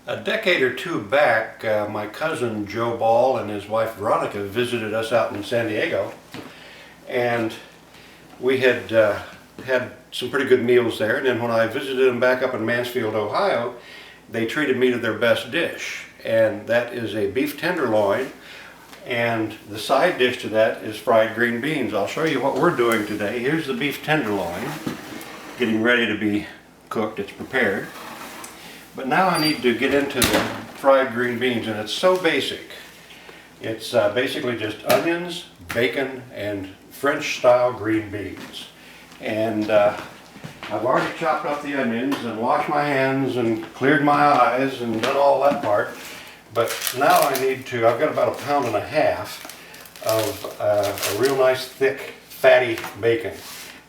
A decade or two back, my cousin Joe Ball and his wife Veronica visited us out in San Diego, and we had had some pretty good meals there. And then when I visited them back up in Mansfield, Ohio, they treated me to their best dish, and that is a beef tenderloin, and the side dish to that is fried green beans. I'll show you what we're doing today. Here's the beef tenderloin getting ready to be cooked. It's prepared. But now I need to get into the fried green beans, and it's so basic. It's basically just onions, bacon, and French-style green beans. And I've already chopped up the onions and washed my hands and cleared my eyes and done all that part. But now I need to, I've got about 1.5 pounds of a real nice, thick, fatty bacon.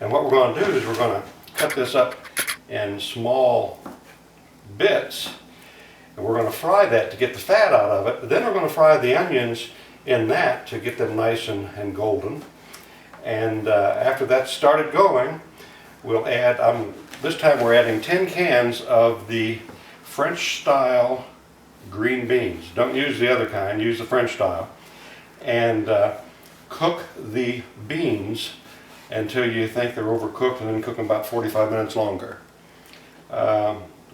And what we're going to do is we're going to cut this up in small bits, and we're going to fry that to get the fat out of it. But then we're going to fry the onions in that to get them nice and golden. And after that's started going, we'll add, this time we're adding 10 cans of the French style green beans. Don't use the other kind, use the French style. And cook the beans until you think they're overcooked, and then cook them about 45 minutes longer.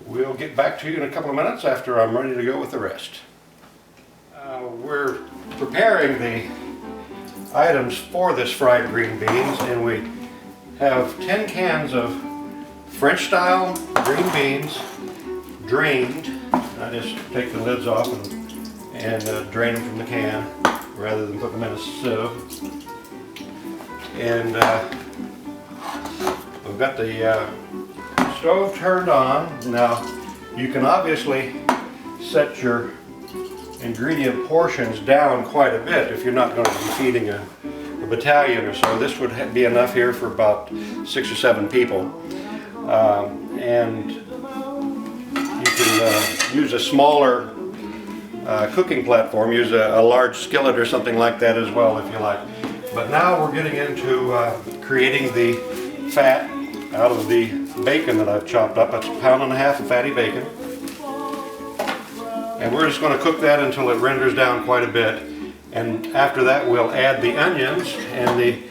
We'll get back to you in a couple of minutes after I'm ready to go with the rest. We're preparing the items for this fried green beans, and we have 10 cans of French style green beans, drained. I just take the lids off and drain them from the can rather than put them in a sieve. And we've got the stove turned on. Now you can obviously set your ingredient portions down quite a bit if you're not going to be feeding a battalion or so. This would be enough here for about 6 or 7 people. And you can use a smaller cooking platform, use a large skillet or something like that as well if you like. But now we're getting into creating the fat out of the bacon that I've chopped up. That's 1.5 pounds of fatty bacon. And we're just going to cook that until it renders down quite a bit. And after that we'll add the onions, and the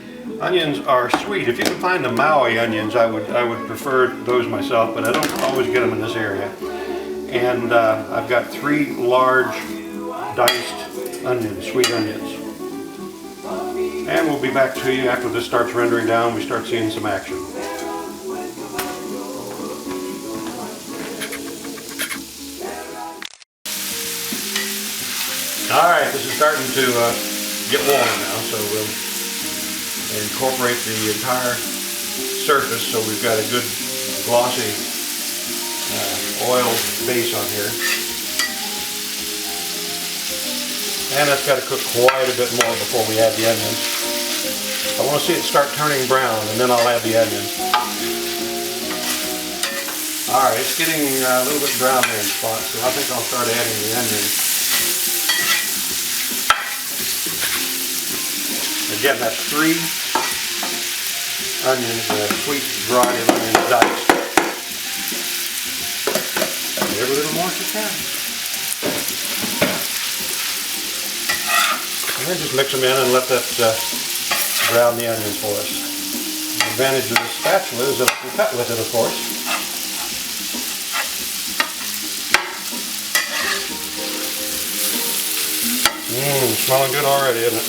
onions are sweet. If you can find the Maui onions, I would prefer those myself, but I don't always get them in this area. And I've got 3 large diced onions, sweet onions. And we'll be back to you after this starts rendering down. We start seeing some action. Alright, this is starting to get warm now, so we'll incorporate the entire surface so we've got a good glossy oil base on here. And that's got to cook quite a bit more before we add the onions. I want to see it start turning brown, and then I'll add the onions. Alright, it's getting a little bit brown there in spots, so I think I'll start adding the onions. Again, that's 3 onions, sweet variety of onions diced. Every little more you can. And then just mix them in and let that brown the onions for us. The advantage of the spatula is that I can cut with it, of course. Smelling good already, isn't it?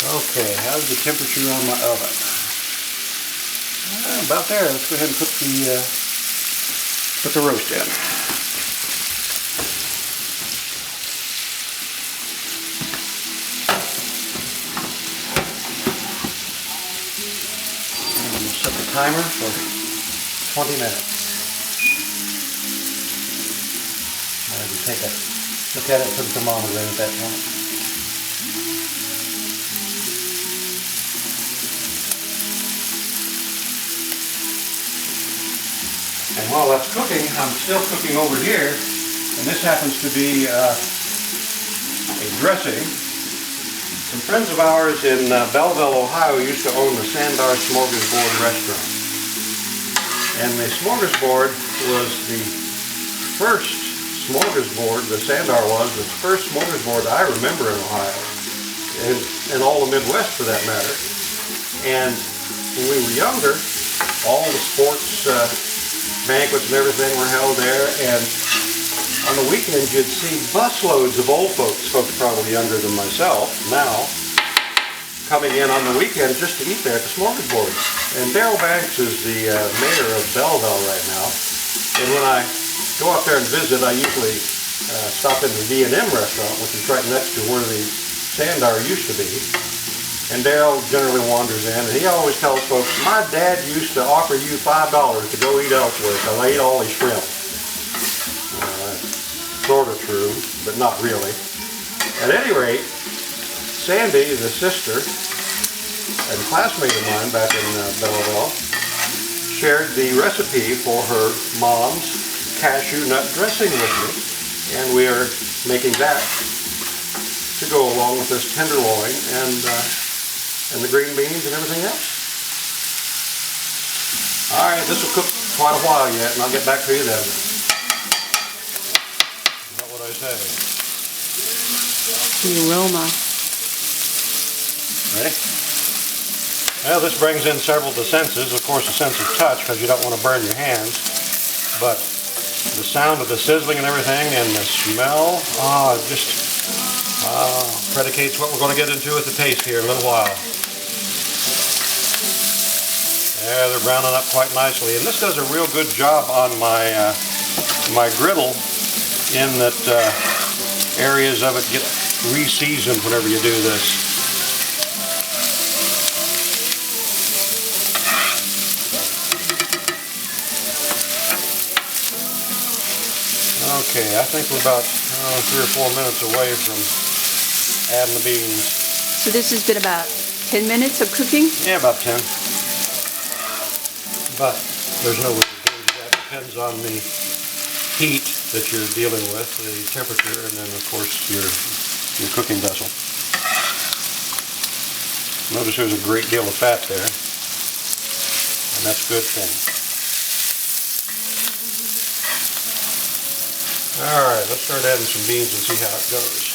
Okay, how's the temperature on my oven? About there. Let's go ahead and put the roast in. And we'll set the timer for 20 minutes. And take a look at it, put the thermometer in at that point. And while that's cooking, I'm still cooking over here, and this happens to be a dressing. Some friends of ours in Belleville, Ohio used to own the Sandar Smorgasbord restaurant. And the smorgasbord was the first smorgasbord, the Sandar was the first smorgasbord I remember in Ohio, and all the Midwest for that matter. And when we were younger, all the sports banquets and everything were held there, and on the weekends you'd see busloads of old folks probably younger than myself now, coming in on the weekend just to eat there at the smorgasbord. And Darrell Banks is the mayor of Belleville right now, and when I go up there and visit, I usually stop in the V&M restaurant, which is right next to where the Sandar used to be. And Darrell generally wanders in, and he always tells folks, my dad used to offer you $5 to go eat elsewhere, so I ate all his shrimp. Sort of true, but not really. At any rate, Sandy, the sister and classmate of mine back in Belleville, shared the recipe for her mom's cashew nut dressing with me, and we are making that to go along with this tenderloin and the green beans and everything else. Alright, this will cook quite a while yet, and I'll get back to you then. Is that what I say? The aroma. Ready? Well, this brings in several of the senses. Of course, the sense of touch, because you don't want to burn your hands. But the sound of the sizzling and everything, and the smell, just predicates what we're going to get into with the taste here in a little while. Yeah, they're browning up quite nicely, and this does a real good job on my my griddle, in that areas of it get re-seasoned whenever you do this. Okay, I think we're about 3 or 4 minutes away from adding the beans. So this has been about 10 minutes of cooking? Yeah, about 10. But there's no way to gauge that. Depends on the heat that you're dealing with, the temperature, and then of course your cooking vessel. Notice there's a great deal of fat there, and that's a good thing. Alright, let's start adding some beans and see how it goes.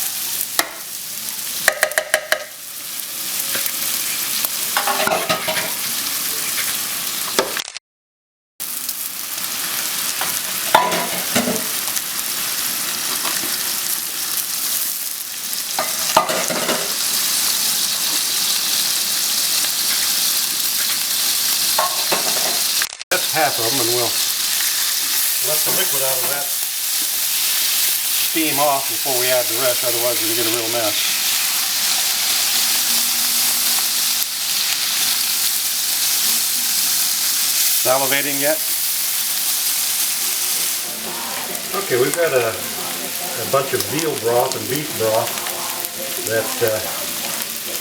That's half of them, and we'll let the liquid out of that steam off before we add the rest, otherwise we're going to get a real mess. Salivating yet? Okay, we've got a bunch of veal broth and beef broth that,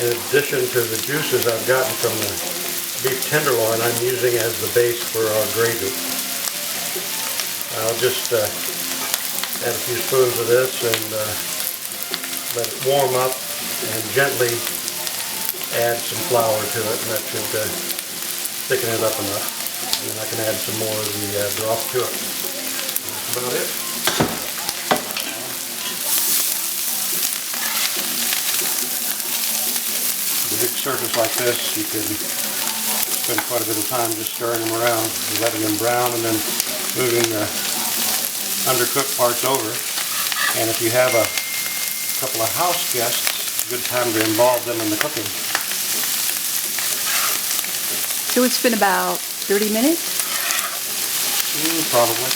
in addition to the juices I've gotten from the beef tenderloin, I'm using as the base for our gravy. I'll just add a few spoons of this and let it warm up, and gently add some flour to it, and that should thicken it up enough. And then I can add some more of the broth to it. That's about it. With a big surface like this, you could spend quite a bit of time just stirring them around, letting them brown, and then moving the undercooked parts over. And if you have a couple of house guests, it's a good time to involve them in the cooking. So it's been about 30 minutes? Probably.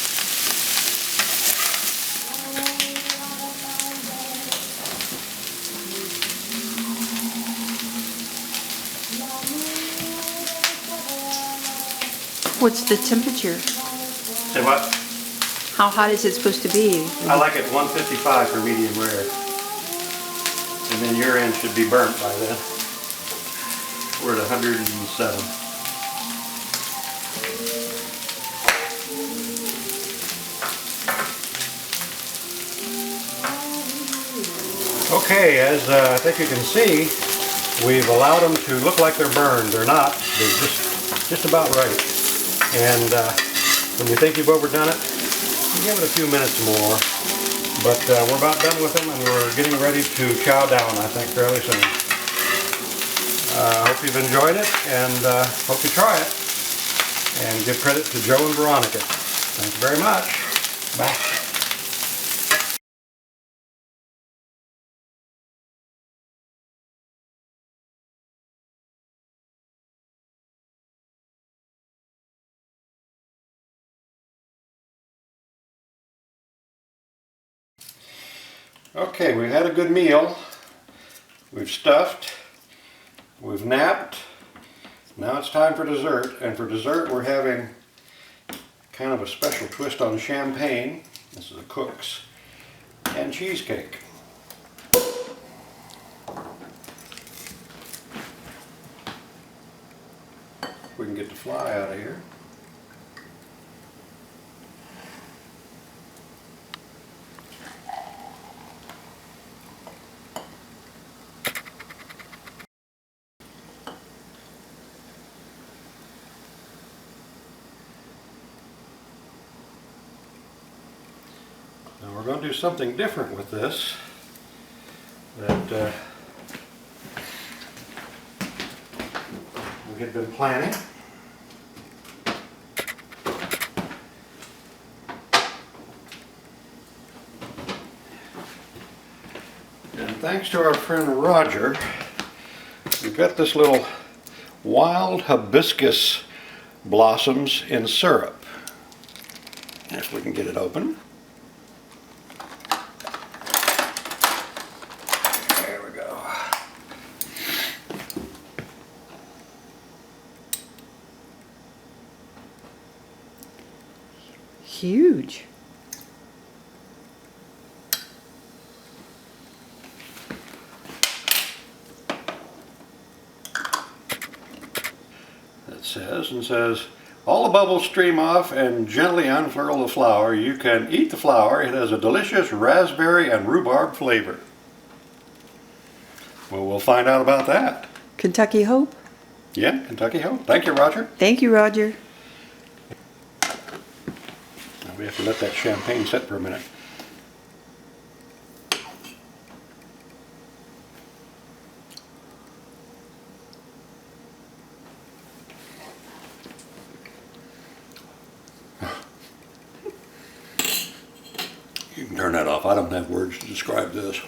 What's the temperature? Say what? How hot is it supposed to be? I like it 155 for medium rare. And then your end should be burnt by then. We're at 107. Okay, as I think you can see, we've allowed them to look like they're burned. They're not. They're just about right. And When you think you've overdone it, give it a few minutes more. But we're about done with them, and we're getting ready to chow down, I think, fairly soon. I hope you've enjoyed it, and hope you try it. And give credit to Joe and Veronica. Thank you very much. Bye. Okay, we've had a good meal. We've stuffed. We've napped. Now it's time for dessert. And for dessert we're having kind of a special twist on champagne. This is a Cook's. And cheesecake. We can get the fly out of here. Now we're going to do something different with this that we had been planning. And thanks to our friend Roger, we've got this little wild hibiscus blossoms in syrup. If we can get it open. There we go. Huge. It says, all the bubbles stream off and gently unfurl the flour. You can eat the flour. It has a delicious raspberry and rhubarb flavor. Well, we'll find out about that. Kentucky Hope. Yeah, Kentucky Hope. Thank you, Roger. Thank you, Roger. Now we have to let that champagne sit for a minute. You can turn that off. I don't have words to describe this.